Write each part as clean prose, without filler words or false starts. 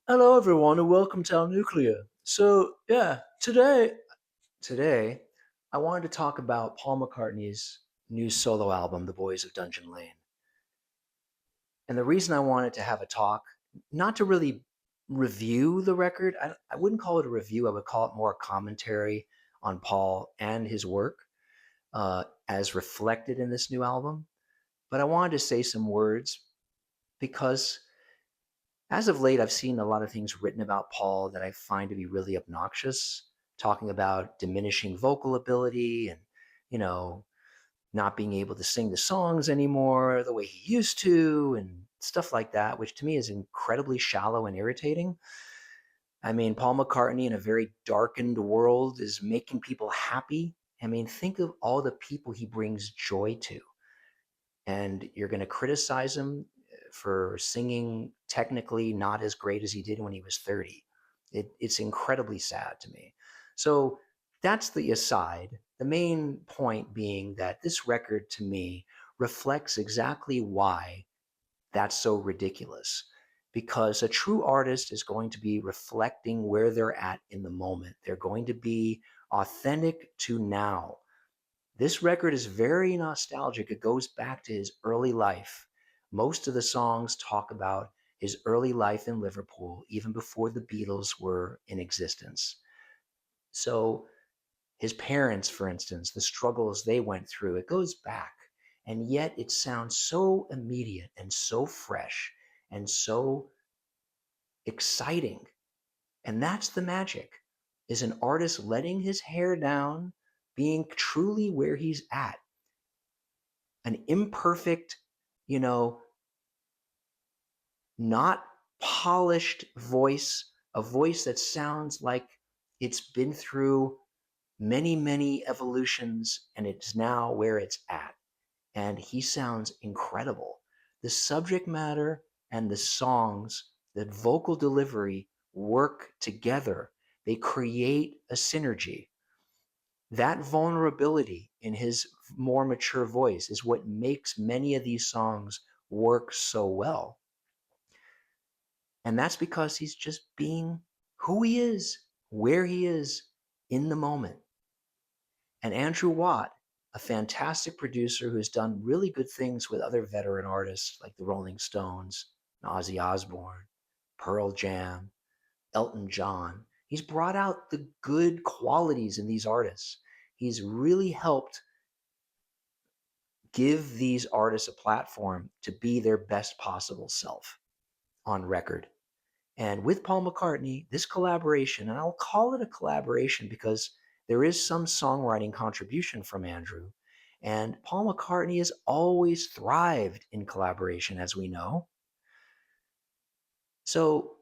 Hello, everyone, and welcome to our nuclear. Today, I wanted to talk about Paul McCartney's new solo album, The Boys of Dungeon Lane. And the reason I wanted to have a talk, not to really review the record, I wouldn't call it a review, I would call it more a commentary on Paul and his work as reflected in this new album. But I wanted to say some words because as of late, I've seen a lot of things written about Paul that I find to be really obnoxious, talking about diminishing vocal ability and, you know, not being able to sing the songs anymore the way he used to and stuff like that, which to me is incredibly shallow and irritating. I mean, Paul McCartney in a very darkened world is making people happy. I mean, think of all the people he brings joy to, and you're going to criticize him for singing technically not as great as he did when he was 30. It's incredibly sad to me. So that's the aside. The main point being that this record to me reflects exactly why that's so ridiculous. Because a true artist is going to be reflecting where they're at in the moment. They're going to be authentic to now. This record is very nostalgic. It goes back to his early life. Most of the songs talk about his early life in Liverpool, even before the Beatles were in existence. So, his parents, for instance, the struggles they went through, it goes back. And yet it sounds so immediate and so fresh and so exciting. And that's the magic, is an artist letting his hair down, being truly where he's at, an imperfect, you know, not polished voice, a voice that sounds like it's been through many, many evolutions and it's now where it's at. And he sounds incredible. The subject matter and the songs, the vocal delivery work together. They create a synergy. That vulnerability in his more mature voice is what makes many of these songs work so well. And that's because he's just being who he is, where he is in the moment. And Andrew Watt, a fantastic producer who's done really good things with other veteran artists like the Rolling Stones, Ozzy Osbourne, Pearl Jam, Elton John. He's brought out the good qualities in these artists. He's really helped give these artists a platform to be their best possible self on record. And with Paul McCartney, this collaboration, and I'll call it a collaboration because there is some songwriting contribution from Andrew. And Paul McCartney has always thrived in collaboration, as we know. So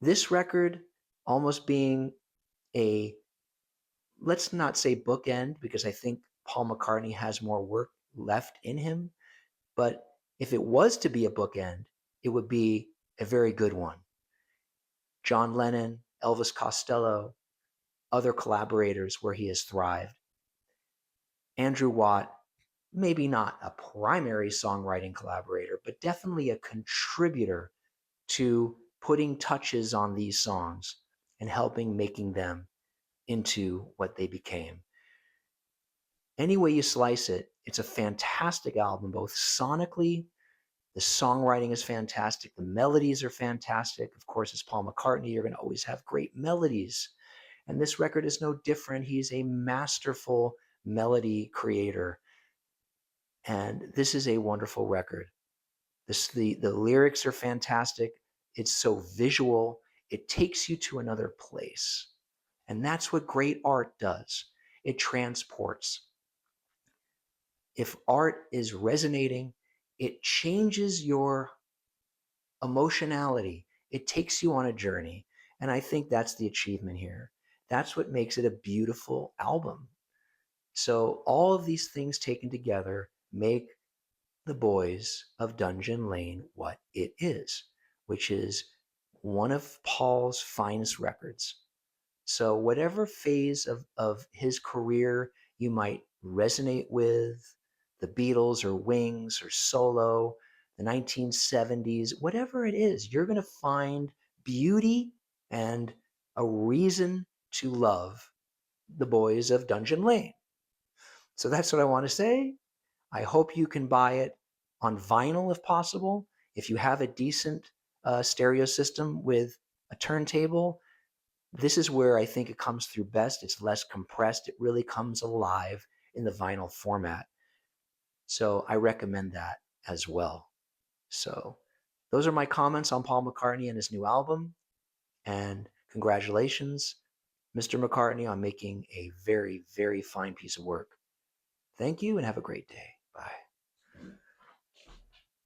this record almost being a, let's not say bookend, because I think Paul McCartney has more work left in him. But if it was to be a bookend, it would be a very good one. John Lennon, Elvis Costello, other collaborators where he has thrived. Andrew Watt, maybe not a primary songwriting collaborator, but definitely a contributor to putting touches on these songs and helping making them into what they became. Any way you slice it, it's a fantastic album, both sonically, the songwriting is fantastic, the melodies are fantastic. Of course, it's Paul McCartney, you're going to always have great melodies. And this record is no different. He's a masterful melody creator. And this is a wonderful record. The lyrics are fantastic. It's so visual. It takes you to another place. And that's what great art does. It transports. If art is resonating, it changes your emotionality. It takes you on a journey. And I think that's the achievement here. That's what makes it a beautiful album. So all of these things taken together make The Boys of Dungeon Lane what it is, which is one of Paul's finest records. So whatever phase of his career you might resonate with, the Beatles or Wings or solo, the 1970s, whatever it is, you're going to find beauty and a reason to love the boys of Dungeon Lane. So that's what I want to say. I hope you can buy it on vinyl if possible. If you have a decent stereo system with a turntable, this is where I think it comes through best. It's less compressed. It really comes alive in the vinyl format. So I recommend that as well. So those are my comments on Paul McCartney and his new album. And congratulations, Mr. McCartney, on making a very, very fine piece of work. Thank you and have a great day.